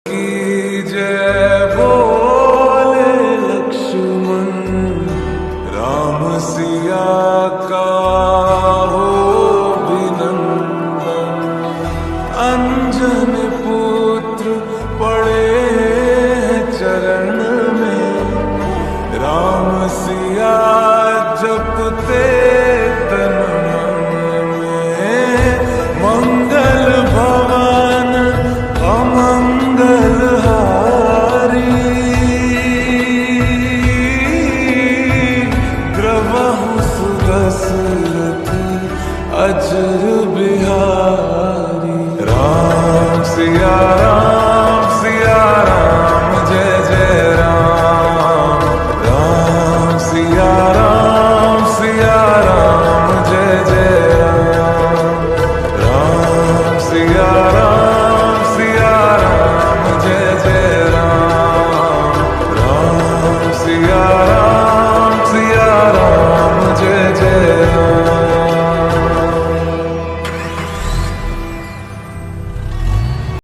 की जय बोले लक्ष्मण राम सिया का हो अभिनंदन। अंजन पुत्र पड़े चरण में राम सिया जपते तन मन में। मंगल भवन अमंगल हारी द्रवहु सुदशरथ अजर बिहारी। राम सिया राम जय जय राम। राम सिया राम जय जय राम। राम सिया राम जय जय राम। राम सिया राम जय जय राम।